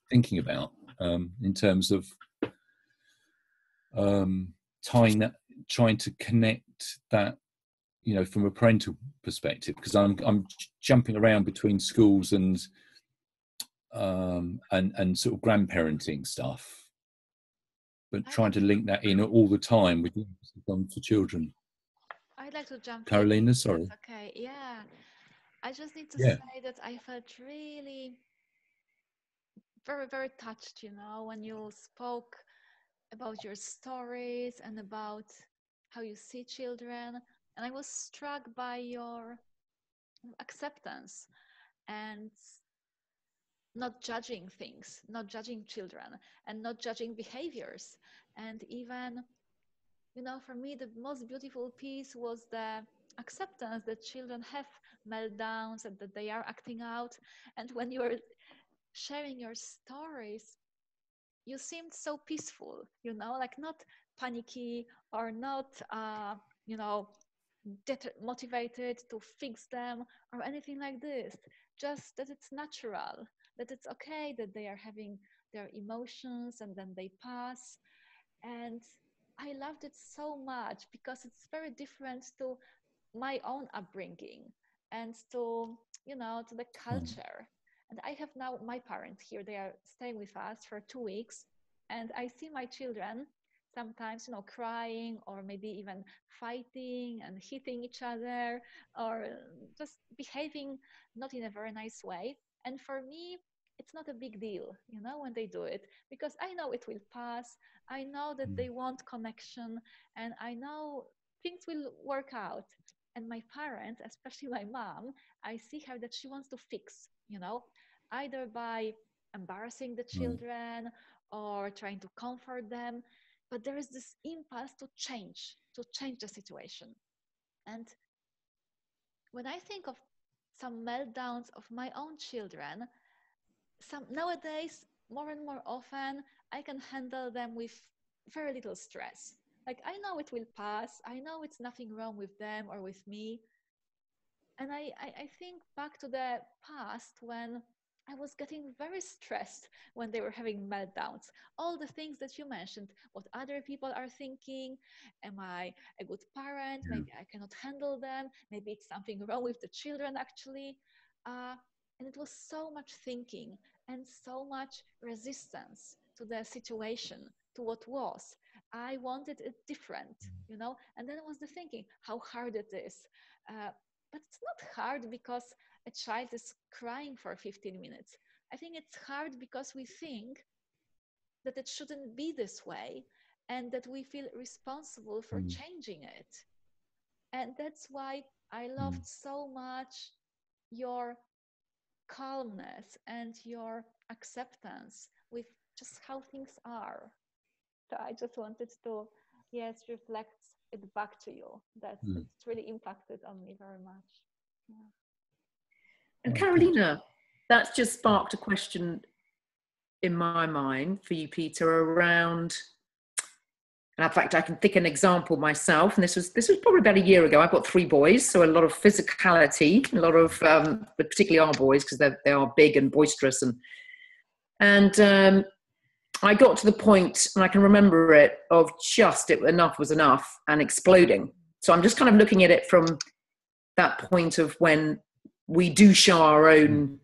thinking about, in terms of trying to connect that, from a parental perspective? Because I'm jumping around between schools and sort of grandparenting stuff, but trying to link that in all the time with for children. I'd like to jump Carolina, in. sorry. That's okay. Yeah. I just need to Yeah. say that I felt really very, very touched, when you spoke about your stories and about how you see children. And I was struck by your acceptance and not judging things, not judging children, and not judging behaviors. And even, for me, the most beautiful piece was the acceptance that children have meltdowns and that they are acting out. And when you were sharing your stories, you seemed so peaceful, like not panicky or not, motivated to fix them or anything like this. Just that it's natural, that it's okay that they are having their emotions and then they pass. And I loved it so much because it's very different to my own upbringing and to the culture. And I have now my parents here, they are staying with us for 2 weeks. And I see my children sometimes, crying or maybe even fighting and hitting each other or just behaving not in a very nice way. And for me, it's not a big deal, you know, when they do it, because I know it will pass. I know that they want connection, and I know things will work out. And my parents, especially my mom, I see her that she wants to fix, you know, either by embarrassing the children or trying to comfort them. But there is this impulse to change the situation. And when I think of some meltdowns of my own children, some nowadays, more and more often, I can handle them with very little stress. Like, I know it will pass. I know it's nothing wrong with them or with me. And I think back to the past when I was getting very stressed when they were having meltdowns. All the things that you mentioned, what other people are thinking. Am I a good parent? Maybe I cannot handle them. Maybe it's something wrong with the children, actually. And it was so much thinking and so much resistance to the situation, to what was. I wanted it different, you know? And then it was the thinking, how hard it is. But it's not hard because a child is crying for 15 minutes. I think it's hard because we think that it shouldn't be this way and that we feel responsible for changing it. And that's why I loved so much your calmness and your acceptance with just how things are. So I just wanted to, yes, reflect it back to you. That it's really impacted on me very much. Yeah. And Carolina, that's just sparked a question in my mind for you, Peter, around, and in fact, I can think an example myself, and this was probably about a year ago. I've got 3 boys, so a lot of physicality, a lot of, but particularly our boys, because they are big and boisterous, and I got to the point, and I can remember it, of just enough was enough and exploding. So I'm just kind of looking at it from that point of when we do show our own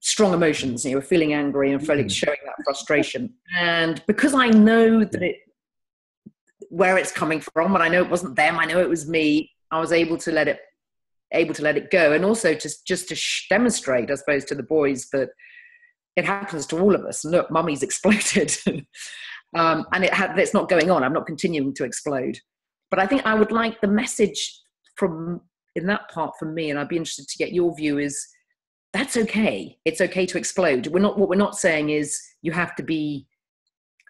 strong emotions, you know, feeling angry and showing that frustration. And because I know that where it's coming from, and I know it wasn't them, I know it was me, I was able to let it go, and also just to demonstrate, I suppose, to the boys that it happens to all of us. Look, mummy's exploded. And it's not going on. I'm not continuing to explode. But I think I would like the message in that part from me, and I'd be interested to get your view, is that's okay. It's okay to explode. What we're not saying is you have to be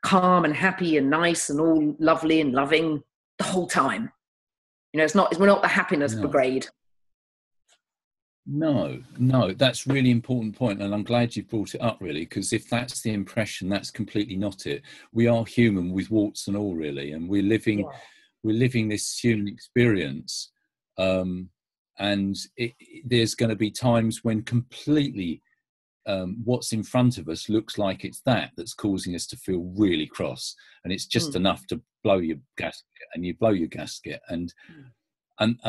calm and happy and nice and all lovely and loving the whole time. You know, we're not the happiness brigade. No, that's a really important point, and I'm glad you brought it up, really, because if that's the impression, that's completely not it. We are human with warts and all, really, and we're living this human experience, and there's going to be times when completely what's in front of us looks like it's that's causing us to feel really cross, and it's just enough to blow your gasket, and you blow your gasket, and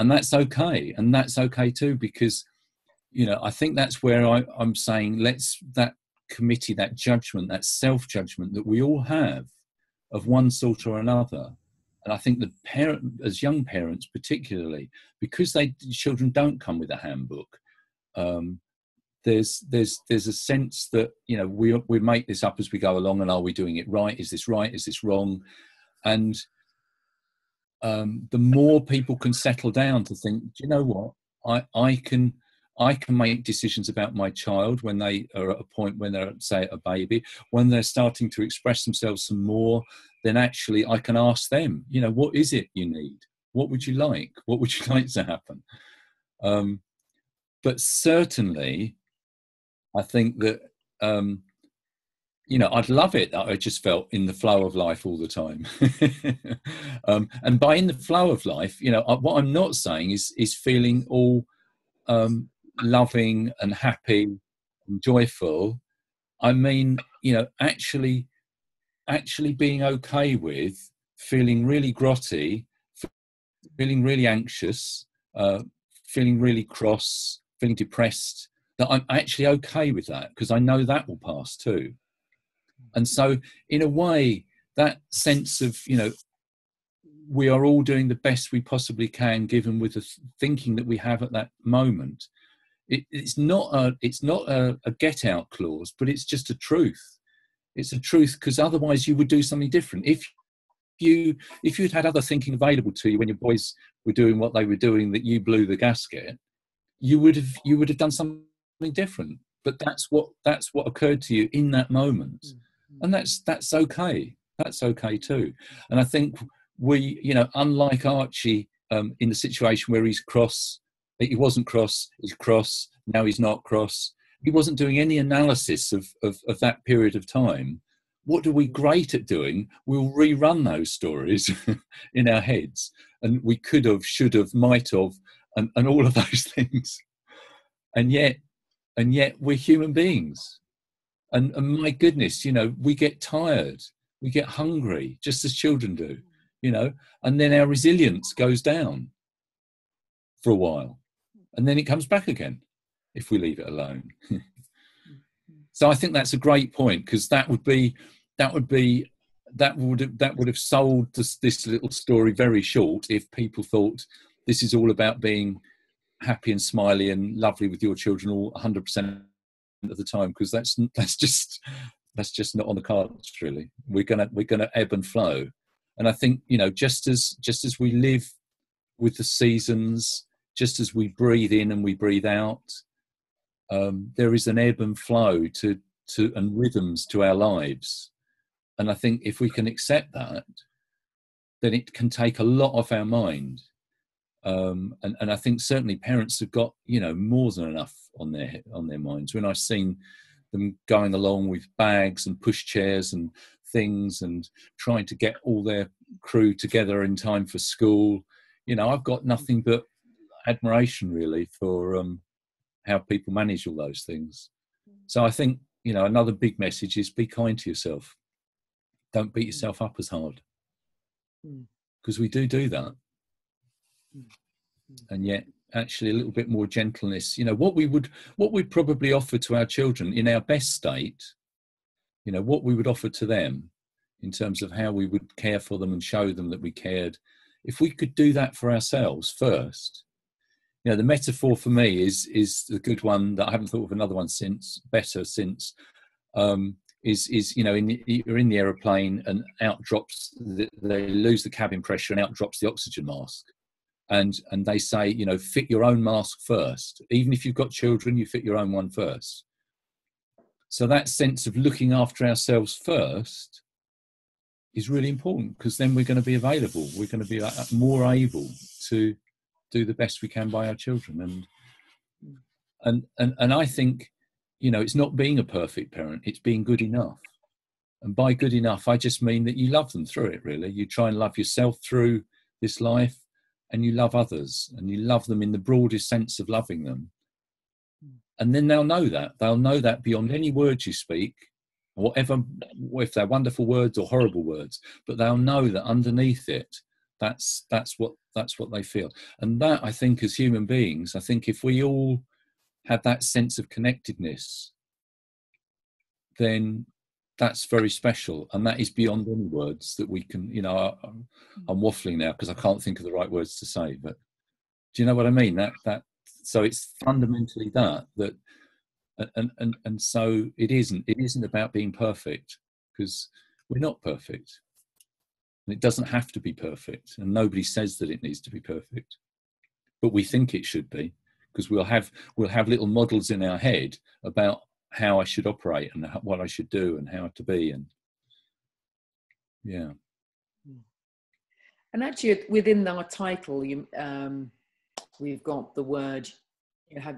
that's okay, and that's okay too, because, you know, I think that's where I'm saying, that committee, that judgment, that self-judgment that we all have of one sort or another. And I think the as young parents particularly, because children don't come with a handbook, there's a sense that, you know, we make this up as we go along, and are we doing it right? Is this right? Is this wrong? And the more people can settle down to think, do you know what, I can make decisions about my child when they are at a point, when they're, say, a baby, when they're starting to express themselves some more, then actually I can ask them, you know, what is it you need? What would you like? What would you like to happen? But certainly, I think that, you know, I'd love it that I just felt in the flow of life all the time. And by in the flow of life, you know, what I'm not saying is feeling all loving and happy and joyful. I mean, you know, actually being okay with feeling really grotty, feeling really anxious, feeling really cross, feeling depressed, that I'm actually okay with that, because I know that will pass too. And so, in a way, that sense of, you know, we are all doing the best we possibly can, given with the thinking that we have at that moment, It's not a get out clause, but it's just a truth. It's a truth, because otherwise you would do something different. If you'd had other thinking available to you when your boys were doing what they were doing, that you blew the gasket, you would have done something different. But that's what occurred to you in that moment, and that's okay. That's okay too. And I think we, unlike Archie, in the situation where he's cross, he wasn't cross, he's cross, now he's not cross. He wasn't doing any analysis of that period of time. What are we great at doing? We'll rerun those stories in our heads, and we could have, should have, might have, and all of those things. And yet we're human beings. And my goodness, we get tired, we get hungry, just as children do, and then our resilience goes down for a while, and then it comes back again if we leave it alone. So I think that's a great point, because that would have sold this little story very short if people thought this is all about being happy and smiley and lovely with your children all 100% of the time, because that's just not on the cards, really. We're gonna ebb and flow. And I think, just as we live with the seasons, just as we breathe in and we breathe out, there is an ebb and flow to and rhythms to our lives. And I think if we can accept that, then it can take a lot off our mind. And I think certainly parents have got, more than enough on their minds. When I've seen them going along with bags and pushchairs and things and trying to get all their crew together in time for school, I've got nothing but admiration, really, for how people manage all those things. So I think, another big message is be kind to yourself. Don't beat yourself up as hard, because we do that. And yet actually a little bit more gentleness, what we'd probably offer to our children in our best state, what we would offer to them in terms of how we would care for them and show them that we cared. If we could do that for ourselves first, the metaphor for me is the good one that I haven't thought of another one since, you're in the aeroplane and out drops, they lose the cabin pressure and out drops the oxygen mask. And they say, fit your own mask first. Even if you've got children, you fit your own one first. So that sense of looking after ourselves first is really important, because then we're going to be available. We're going to be more able to do the best we can by our children. And I think, it's not being a perfect parent, it's being good enough. And by good enough, I just mean that you love them through it, really. You try and love yourself through this life, and you love others, and you love them in the broadest sense of loving them. And then they'll know that beyond any words you speak, whatever, if they're wonderful words or horrible words, but they'll know that underneath it, that's what they feel. And that, I think, as human beings, I think if we all have that sense of connectedness, then that's very special, and that is beyond any words that we can, I'm waffling now because I can't think of the right words to say, but do you know what I mean? That so it's fundamentally that and so it isn't about being perfect, because we're not perfect, and it doesn't have to be perfect, and nobody says that it needs to be perfect, but we think it should be, because we'll have little models in our head about how I should operate and what I should do and how to be. And yeah. And actually within our title, we've got the word,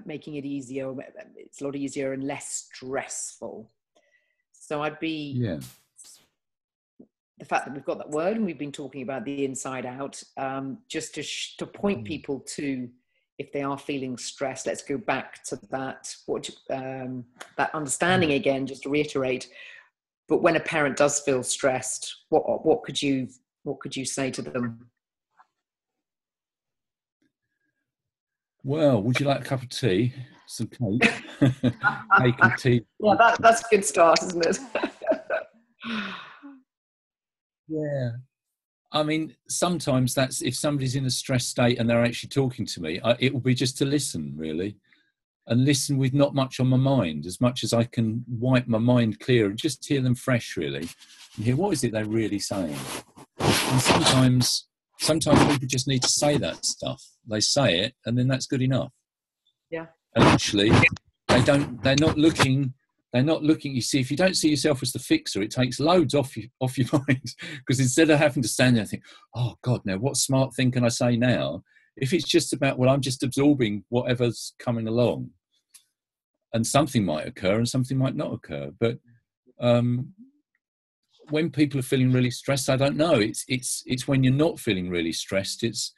making it easier. It's a lot easier and less stressful. So I'd be, the fact that we've got that word and we've been talking about the inside out, just to point people to, if they are feeling stressed, let's go back to that, that understanding again, just to reiterate. But when a parent does feel stressed, what could you say to them? Well, would you like a cup of tea? Some cake? Cake and tea. Yeah, that's a good start, isn't it? Yeah. I mean, sometimes that's if somebody's in a stressed state and they're actually talking to me, it will be just to listen, really. and listen with not much on my mind, as much as I can wipe my mind clear and just hear them fresh, really, and hear what is it they're really saying. And sometimes people just need to say that stuff. They say it, and then that's good enough. Yeah. And actually, they're not looking. You see, if you don't see yourself as the fixer, it takes loads off your mind, because instead of having to stand there and think, oh God, now what smart thing can I say now? If it's just about, well, I'm just absorbing whatever's coming along, and something might occur and something might not occur. But when people are feeling really stressed, I don't know. It's when you're not feeling really stressed. It's,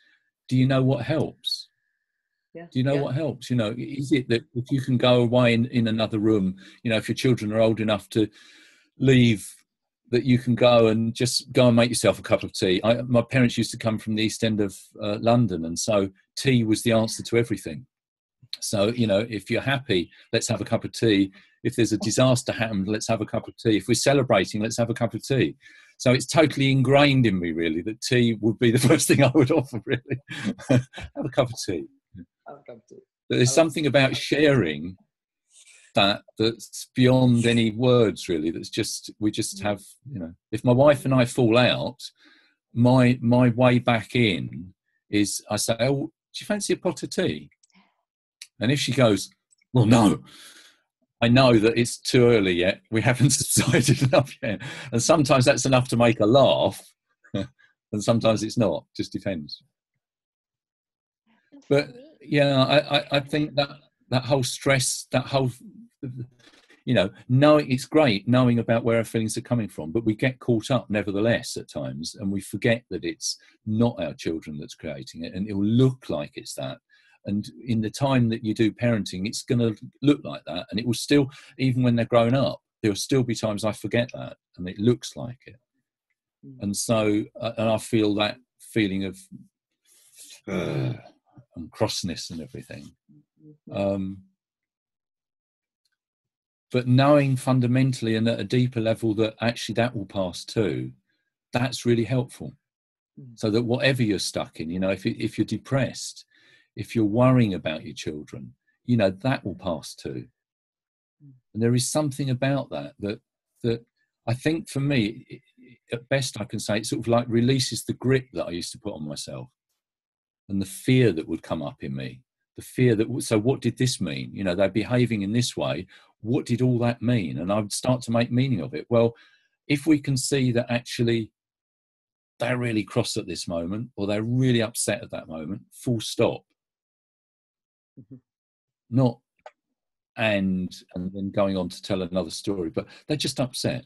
do you know what helps? Yeah. Do you know what helps? You know, is it that if you can go away in another room, you know, if your children are old enough to leave, that you can go and just go and make yourself a cup of tea. My parents used to come from the East End of London, and so tea was the answer to everything. So, you know, if you're happy, let's have a cup of tea. If there's a disaster happened, let's have a cup of tea. If we're celebrating, let's have a cup of tea. So it's totally ingrained in me, really, that tea would be the first thing I would offer, really. Have a cup of tea. Have a cup of tea. But there's something about sharing that's beyond any words, really. That's just, we just have, you know, if my wife and I fall out, my way back in is I say, oh, do you fancy a pot of tea? And if she goes, well, no, I know that it's too early yet. We haven't subsided enough yet. And sometimes that's enough to make her laugh. And sometimes it's not, just depends. But yeah, I think that whole stress, that whole, you know, knowing, it's great knowing about where our feelings are coming from, but we get caught up nevertheless at times, and we forget that it's not our children that's creating it, and it will look like it's that. And in the time that you do parenting, it's going to look like that, and it will still, even when they're grown up, there will still be times I forget that, and it looks like it. And so, and I feel that feeling of and crossness and everything. But knowing fundamentally and at a deeper level that actually that will pass too, that's really helpful. So that whatever you're stuck in, you know, if you're depressed, if you're worrying about your children, you know, that will pass too. And there is something about that I think for me, at best I can say it sort of like releases the grip that I used to put on myself, and the fear that would come up in me, the fear that, so what did this mean? You know, they're behaving in this way. What did all that mean? And I would start to make meaning of it. Well, if we can see that actually they're really cross at this moment, or they're really upset at that moment, full stop. Not and then going on to tell another story, but they're just upset.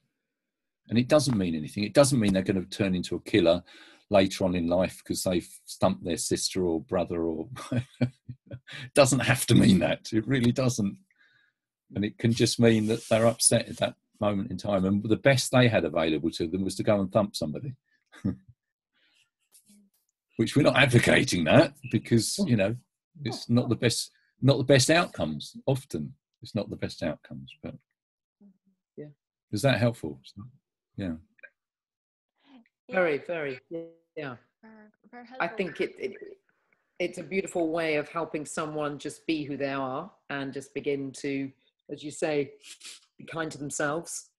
And it doesn't mean anything. It doesn't mean they're going to turn into a killer later on in life because they've stumped their sister or brother, or it doesn't have to mean that. It really doesn't. And it can just mean that they're upset at that moment in time. And the best they had available to them was to go and thump somebody. Which we're not advocating that, because, you know, it's not the best outcomes. Often it's not the best outcomes, but yeah. Is that helpful? Yeah. Very, very, yeah. Very helpful. I think it's a beautiful way of helping someone just be who they are and just begin to, as you say, be kind to themselves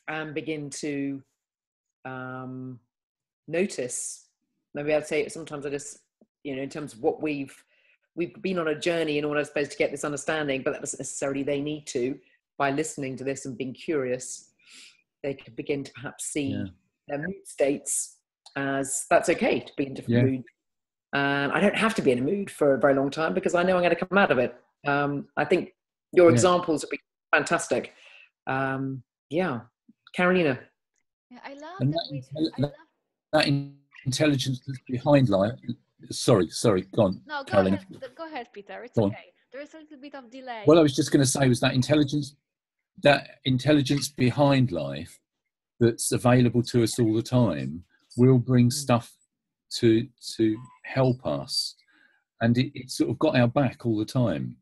and begin to notice. Maybe I'd say sometimes I just, you know, in terms of what we've been on a journey in order, I suppose, to get this understanding, but that doesn't necessarily they need to. By listening to this and being curious, they could begin to perhaps see their mood states as that's okay to be in different moods. I don't have to be in a mood for a very long time because I know I'm going to come out of it. I think your examples would be fantastic. Yeah, Carolina. Yeah, I love And that intelligence behind life. Sorry, go on. No, Carolina. Go ahead, Peter. It's okay. There is a little bit of delay. What I was just going to say was that intelligence behind life that's available to us all the time will bring stuff to help us, and it sort of got our back all the time.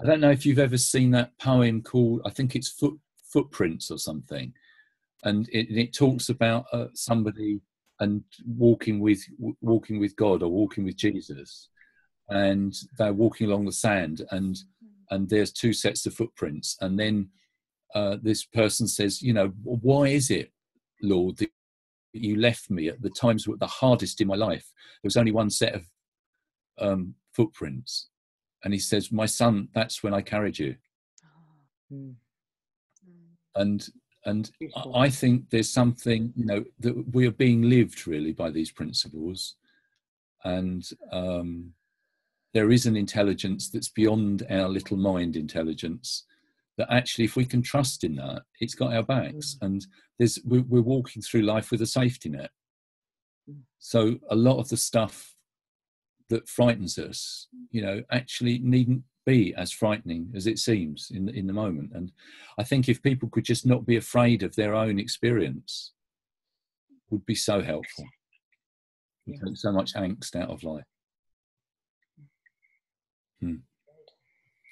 I don't know if you've ever seen that poem called, I think it's Footprints or something, and it talks about somebody and walking with God or walking with Jesus, and they're walking along the sand, and and there's 2 sets of footprints, and then this person says, you know, why is it, Lord, that you left me at the times were the hardest in my life? There was only 1 set of footprints. And he says, my son, that's when I carried you. Mm. And Beautiful. I think there's something, you know, that we are being lived really by these principles. And there is an intelligence that's beyond our little mind intelligence, that actually, if we can trust in that, it's got our backs. And we're walking through life with a safety net. So a lot of the stuff that frightens us, you know, actually needn't be as frightening as it seems in the moment. And I think if people could just not be afraid of their own experience, would be so helpful. We take so much angst out of life.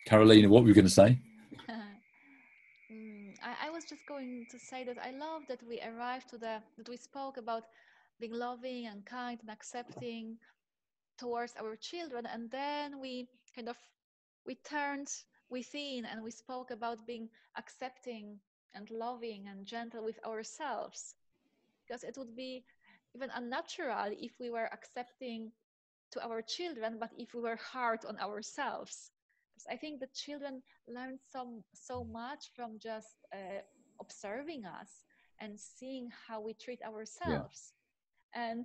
Carolina, what were you going to say? I was just going to say that I love that we arrived to that we spoke about being loving and kind and accepting towards our children, and then we turned within and we spoke about being accepting and loving and gentle with ourselves, because it would be even unnatural if we were accepting to our children, but if we were hard on ourselves. I think that children learn so much from just observing us and seeing how we treat ourselves. And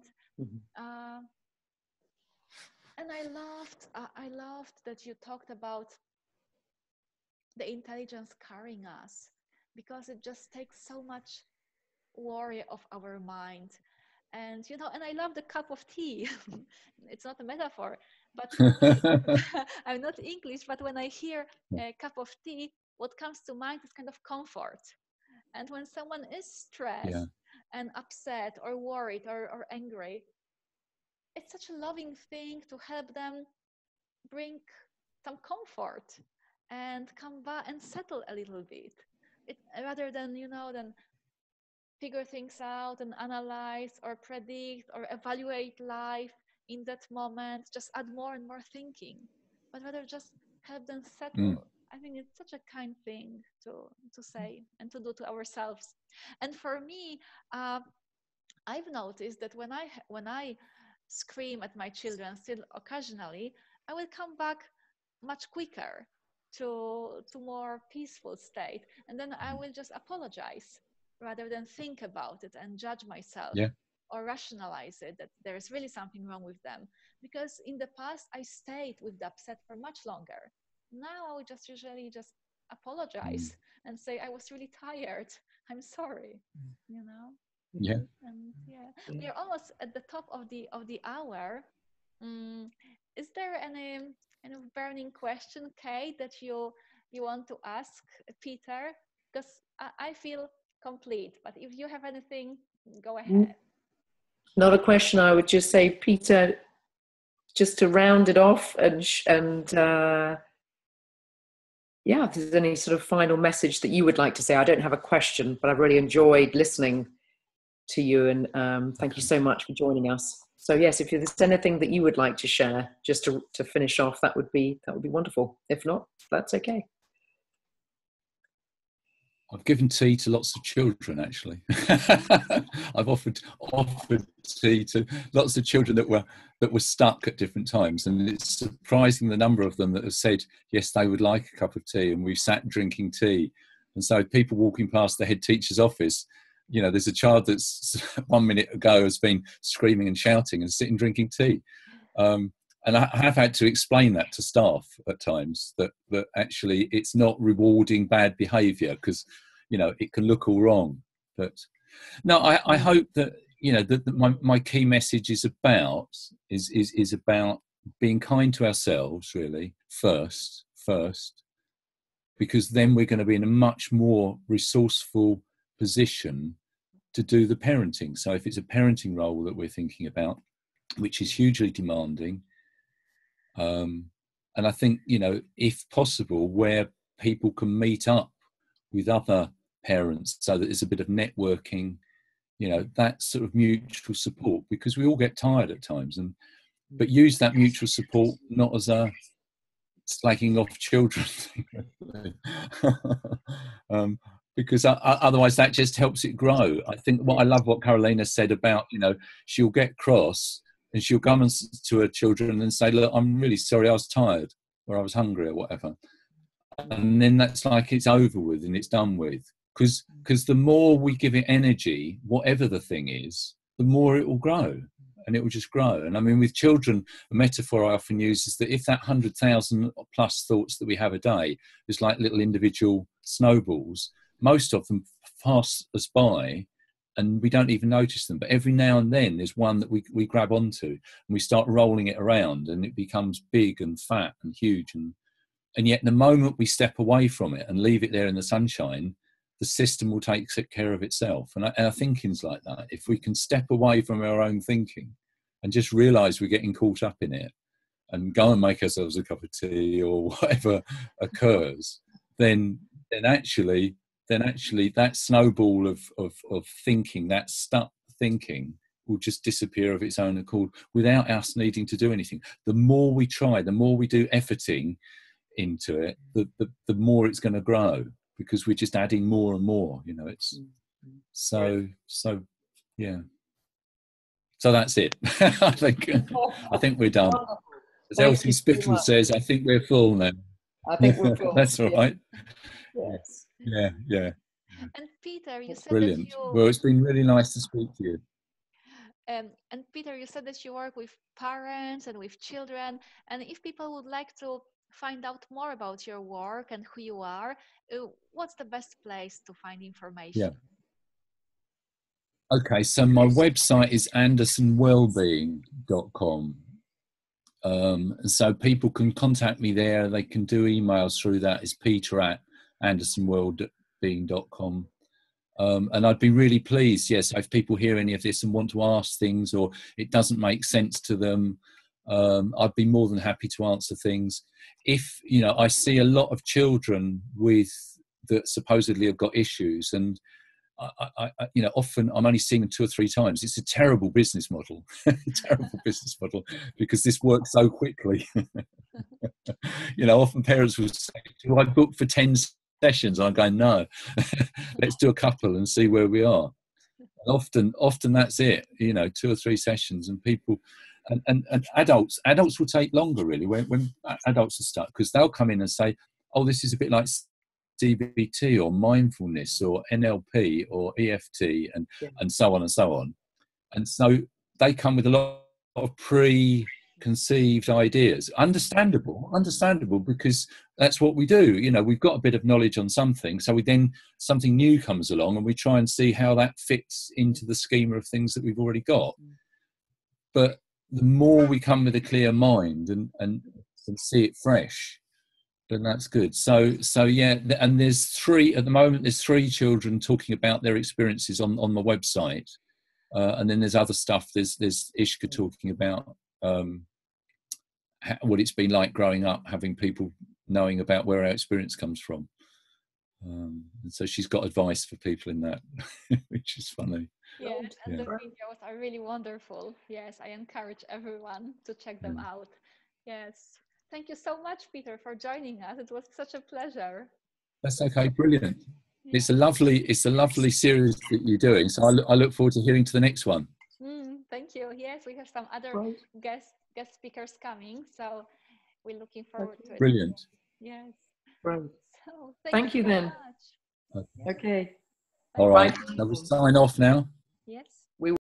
and I loved that you talked about the intelligence carrying us, because it just takes so much worry of our mind. And you know, and I love the cup of tea. It's not a metaphor, but for me, I'm not English, but when I hear a cup of tea, what comes to mind is kind of comfort. And when someone is stressed and upset or worried or angry, it's such a loving thing to help them bring some comfort and come back and settle a little bit. Rather than, you know, than figure things out and analyze or predict or evaluate life in that moment, just add more and more thinking, but rather just help them settle. I think it's such a kind thing to say and to do to ourselves. And for me, I've noticed that when I scream at my children, still occasionally, I will come back much quicker to more peaceful state, and then I will just apologize rather than think about it and judge myself or rationalize it that there is really something wrong with them. Because in the past, I stayed with the upset for much longer. Now I would just usually just apologize and say, I was really tired. I'm sorry, you know? And we are almost at the top of the hour. Is there any kind of burning question, Kate, that you want to ask Peter? Because I feel complete, but if you have anything, go ahead. Not a question. I would just say, Peter, just to round it off, and if there's any sort of final message that you would like to say. I don't have a question, but I've really enjoyed listening to you, and thank you so much for joining us. So yes, if there's anything that you would like to share, just to finish off, that would be wonderful. If not, that's okay. I've given tea to lots of children, actually. I've offered tea to lots of children that were stuck at different times, and it's surprising the number of them that have said yes, they would like a cup of tea, and we've sat drinking tea. And so people walking past the head teacher's office, you know, there's a child that's 1 minute ago has been screaming and shouting and sitting drinking tea. And I have had to explain that to staff at times, that actually it's not rewarding bad behaviour, because, you know, it can look all wrong. But no, I hope that, you know, that my key message is about being kind to ourselves, really, first, because then we're going to be in a much more resourceful position to do the parenting. So if it's a parenting role that we're thinking about, which is hugely demanding, and I think, you know, if possible, where people can meet up with other parents so that there's a bit of networking, you know, that sort of mutual support, because we all get tired at times, but use that mutual support not as a slagging off children. Because otherwise that just helps it grow. I think what I love what Carolina said about, she'll get cross and she'll come to her children and say, look, I'm really sorry, I was tired or I was hungry or whatever. And then that's like it's over with and it's done with. Because the more we give it energy, whatever the thing is, the more it will grow. And it will just grow. And I mean, with children, a metaphor I often use is that if that 100,000 plus thoughts that we have a day is like little individual snowballs, most of them pass us by and we don't even notice them. But every now and then there's one that we grab onto and we start rolling it around and it becomes big and fat and huge. And yet the moment we step away from it and leave it there in the sunshine, the system will take care of itself. And our thinking's like that. If we can step away from our own thinking and just realise we're getting caught up in it and go and make ourselves a cup of tea or whatever occurs, then actually that snowball of thinking, that stuck thinking, will just disappear of its own accord without us needing to do anything. The more we try, the more we do efforting into it, the more it's going to grow, because we're just adding more and more. It's so yeah. So that's it. I think we're done. As Elsie Spittle says, I think we're full now. I think we're full. That's all right. Yes. Yeah. And Peter, you said Brilliant. that you... Well, it's been really nice to speak to you. And Peter, you said that you work with parents and with children. And if people would like to find out more about your work and who you are, what's the best place to find information? Yeah. Okay, so my website is andersonwellbeing.com. And so people can contact me there. They can do emails through that. It's peter@andersonwellbeing.com. And I'd be really pleased, yes, if people hear any of this and want to ask things or it doesn't make sense to them, I'd be more than happy to answer things. If, I see a lot of children that supposedly have got issues, and I often I'm only seeing them 2 or 3 times. It's a terrible business model, because this works so quickly. Often parents will say, do I book for 10 sessions? I'm going, no, let's do a couple and see where we are. And often that's it, 2 or 3 sessions, and people, and adults will take longer really when adults are stuck, because they'll come in and say, oh, this is a bit like CBT or mindfulness or NLP or EFT and so on and so on. And so they come with a lot of preconceived ideas. Understandable, because that's what we do. We've got a bit of knowledge on something, so something new comes along and we try and see how that fits into the schema of things that we've already got. But the more we come with a clear mind and see it fresh, then that's good. So yeah, and there's 3 at the moment. There's 3 children talking about their experiences on the website, and then there's other stuff. There's Ishka talking about what it's been like growing up, having people knowing about where our experience comes from. And so she's got advice for people in that, which is funny. Yes, and the videos are really wonderful. Yes, I encourage everyone to check them out. Yes. Thank you so much, Peter, for joining us. It was such a pleasure. That's okay, brilliant. Yeah. It's a lovely series that you're doing. So I look forward to hearing to the next one. Thank you. Yes, we have some other guest speakers coming, so we're looking forward to it. Brilliant. Yes. Right. So thank you so then. Much. Okay. All right. Now we sign off now. Yes.